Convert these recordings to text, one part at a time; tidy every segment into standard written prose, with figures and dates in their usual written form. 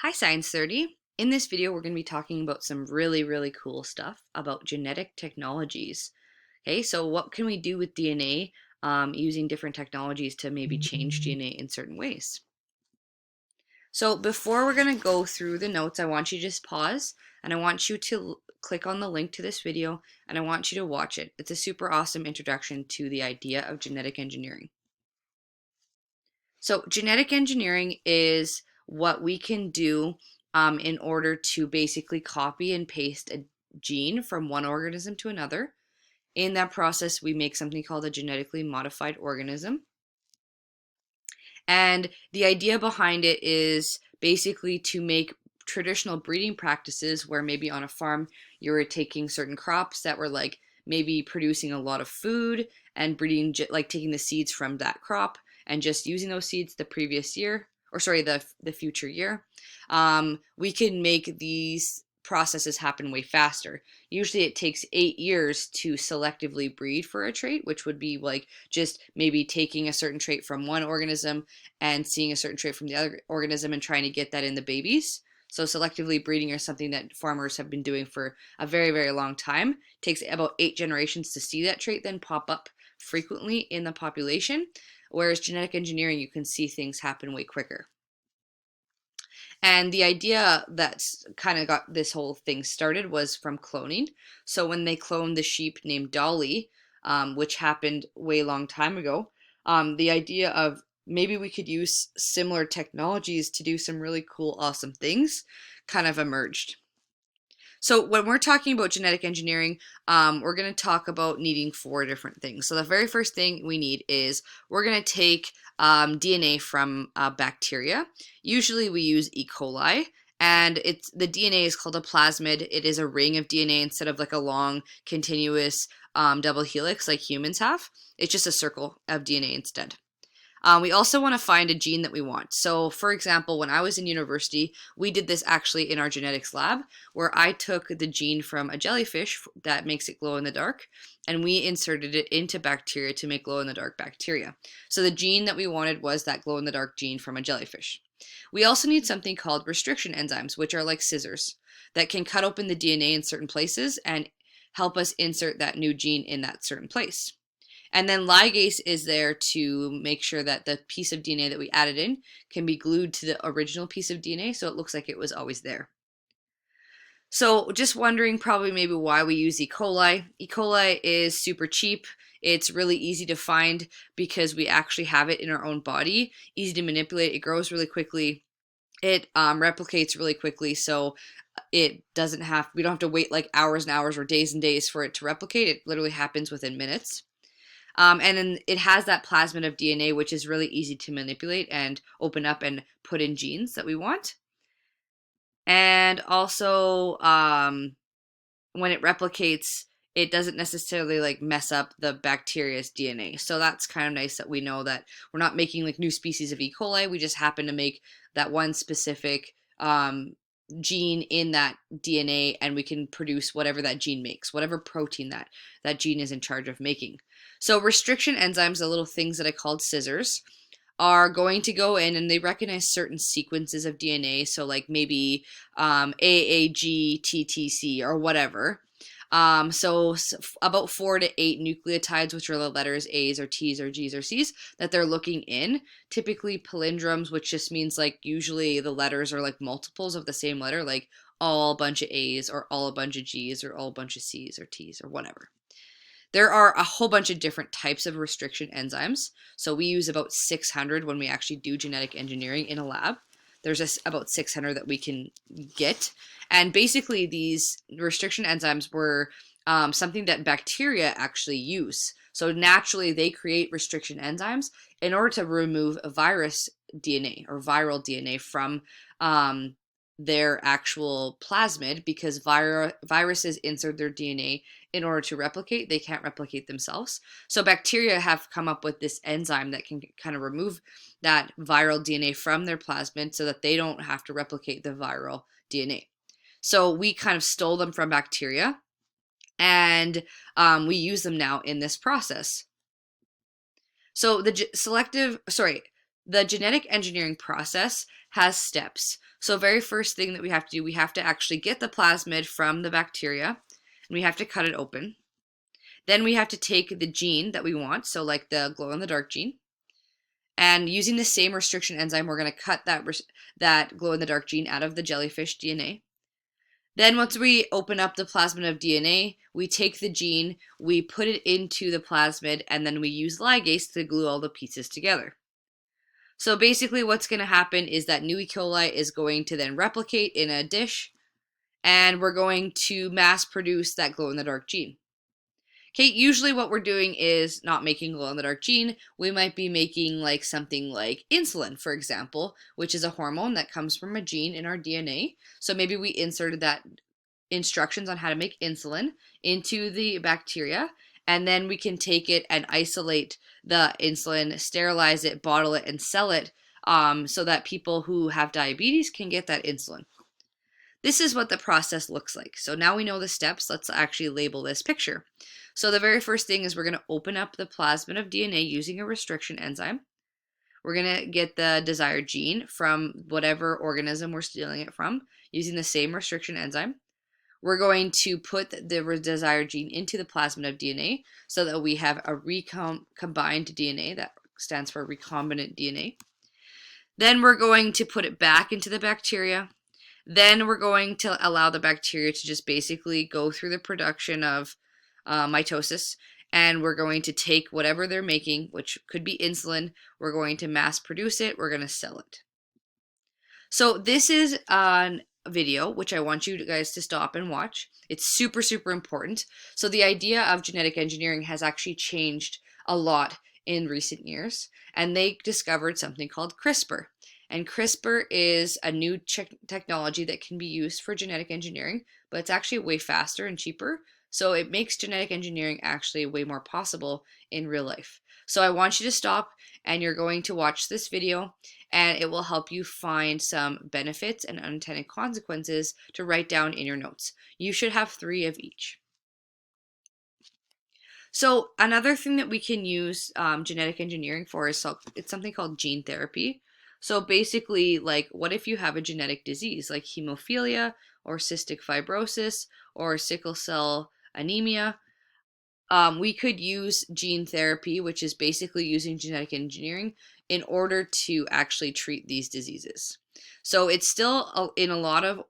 Hi Science 30. In this video, we're going to be talking about some really cool stuff about genetic technologies. Okay, so what can we do with DNA using different technologies to maybe change DNA in certain ways? So before we're going to go through the notes, I want you to just pause and I want you to click on the link to this video and I want you to watch it. It's a super awesome introduction to the idea of genetic engineering. So genetic engineering is what we can do in order to basically copy and paste a gene from one organism to another. In that process, we make something called a genetically modified organism. And the idea behind it is basically to make traditional breeding practices where maybe on a farm you were taking certain crops that were like maybe producing a lot of food and breeding, like taking the seeds from that crop and just using those seeds the previous year, or sorry, the future year. We can make these processes happen way faster. Usually it takes 8 years to selectively breed for a trait, which would be like just maybe taking a certain trait from one organism and seeing a certain trait from the other organism and trying to get that in the babies. So selectively breeding is something that farmers have been doing for a very long time. It takes about 8 generations to see that trait then pop up frequently in the population. Whereas genetic engineering, you can see things happen way quicker. And the idea that's kind of got this whole thing started was from cloning. So when they cloned the sheep named Dolly, which happened way long time ago, the idea of maybe we could use similar technologies to do some really cool, awesome things kind of emerged. So when we're talking about genetic engineering, we're going to talk about needing 4 different things. So the very first thing we need is we're going to take DNA from bacteria. Usually we use E. coli, and the DNA is called a plasmid. It is a ring of DNA instead of like a long continuous double helix like humans have. It's just a circle of DNA instead. We also want to find a gene that we want. So, for example, when I was in university, we did this actually in our genetics lab, where I took the gene from a jellyfish that makes it glow in the dark, and we inserted it into bacteria to make glow in the dark bacteria. So the gene that we wanted was that glow in the dark gene from a jellyfish. We also need something called restriction enzymes, which are like scissors that can cut open the DNA in certain places and help us insert that new gene in that certain place. And then ligase is there to make sure that the piece of DNA that we added in can be glued to the original piece of DNA so it looks like it was always there. So just wondering probably maybe why we use E. coli. E. coli is super cheap. It's really easy to find because we actually have it in our own body. Easy to manipulate. It grows really quickly. It replicates really quickly, so we don't have to wait like hours and hours or days and days for it to replicate. It literally happens within minutes. And then it has that plasmid of DNA, which is really easy to manipulate and open up and put in genes that we want. And also, when it replicates, it doesn't necessarily like mess up the bacteria's DNA. So that's kind of nice that we know that we're not making like new species of E. coli. We just happen to make that one specific gene in that DNA, and we can produce whatever that gene makes, whatever protein that gene is in charge of making. So restriction enzymes, the little things that I called scissors, are going to go in and they recognize certain sequences of DNA, so like maybe AAG, or whatever. So about 4 to 8 nucleotides, which are the letters A's or T's or G's or C's, that they're looking in. Typically palindromes, which just means like usually the letters are like multiples of the same letter, like all a bunch of A's or all a bunch of G's or all a bunch of C's or T's or whatever. There are a whole bunch of different types of restriction enzymes. So we use about 600 when we actually do genetic engineering in a lab. There's about 600 that we can get. And basically these restriction enzymes were something that bacteria actually use. So naturally they create restriction enzymes in order to remove virus DNA or viral DNA from their actual plasmid, because viruses insert their DNA in order to replicate. They can't replicate themselves. So bacteria have come up with this enzyme that can kind of remove that viral DNA from their plasmid so that they don't have to replicate the viral DNA. So we kind of stole them from bacteria, and we use them now in this process. So The genetic engineering process has steps. So very first thing that we have to do, we have to actually get the plasmid from the bacteria, and we have to cut it open. Then we have to take the gene that we want, so like the glow-in-the-dark gene, and using the same restriction enzyme, we're going to cut that glow-in-the-dark gene out of the jellyfish DNA. Then once we open up the plasmid of DNA, we take the gene, we put it into the plasmid, and then we use ligase to glue all the pieces together. So basically what's going to happen is that new E. coli is going to then replicate in a dish, and we're going to mass produce that glow-in-the-dark gene. Okay, usually what we're doing is not making glow-in-the-dark gene. We might be making like something like insulin, for example, which is a hormone that comes from a gene in our DNA. So maybe we inserted that instructions on how to make insulin into the bacteria, and then we can take it and isolate the insulin, sterilize it, bottle it, and sell it so that people who have diabetes can get that insulin. This is what the process looks like. So now we know the steps. Let's actually label this picture. So the very first thing is we're going to open up the plasmid of DNA using a restriction enzyme. We're going to get the desired gene from whatever organism we're stealing it from using the same restriction enzyme. We're going to put the desired gene into the plasmid of DNA so that we have a combined DNA. That stands for recombinant DNA. Then we're going to put it back into the bacteria. Then we're going to allow the bacteria to just basically go through the production of mitosis, and we're going to take whatever they're making, which could be insulin, we're going to mass produce it, we're going to sell it. So this is a video which I want you guys to stop and watch. It's super, super important. So the idea of genetic engineering has actually changed a lot in recent years, and they discovered something called CRISPR. And CRISPR is a new technology that can be used for genetic engineering, but it's actually way faster and cheaper. So it makes genetic engineering actually way more possible in real life. So I want you to stop, and you're going to watch this video, and it will help you find some benefits and unintended consequences to write down in your notes. You should have 3 of each. So another thing that we can use genetic engineering for is it's something called gene therapy. So basically, like, what if you have a genetic disease like hemophilia or cystic fibrosis or sickle cell anemia? We could use gene therapy, which is basically using genetic engineering in order to actually treat these diseases. So it's still in a lot of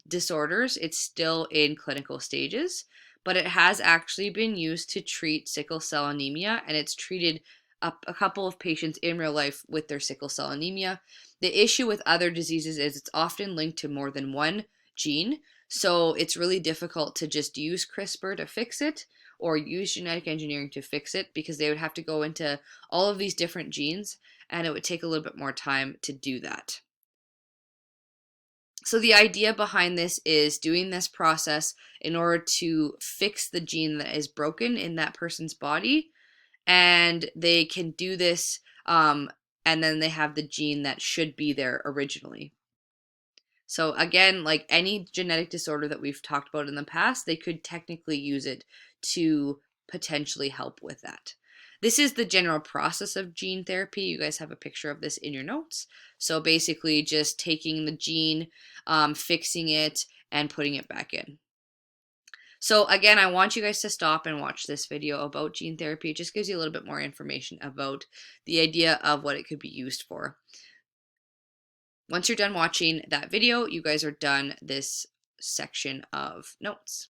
disorders, it's still in clinical stages, but it has actually been used to treat sickle cell anemia, and it's treated a couple of patients in real life with their sickle cell anemia. The issue with other diseases is it's often linked to more than one gene, so it's really difficult to just use CRISPR to fix it or use genetic engineering to fix it, because they would have to go into all of these different genes, and it would take a little bit more time to do that. So the idea behind this is doing this process in order to fix the gene that is broken in that person's body, and they can do this and then they have the gene that should be there originally. So again, like any genetic disorder that we've talked about in the past, they could technically use it to potentially help with that. This is the general process of gene therapy. You guys have a picture of this in your notes. So basically just taking the gene, fixing it, and putting it back in. So again, I want you guys to stop and watch this video about gene therapy. It just gives you a little bit more information about the idea of what it could be used for. Once you're done watching that video, you guys are done this section of notes.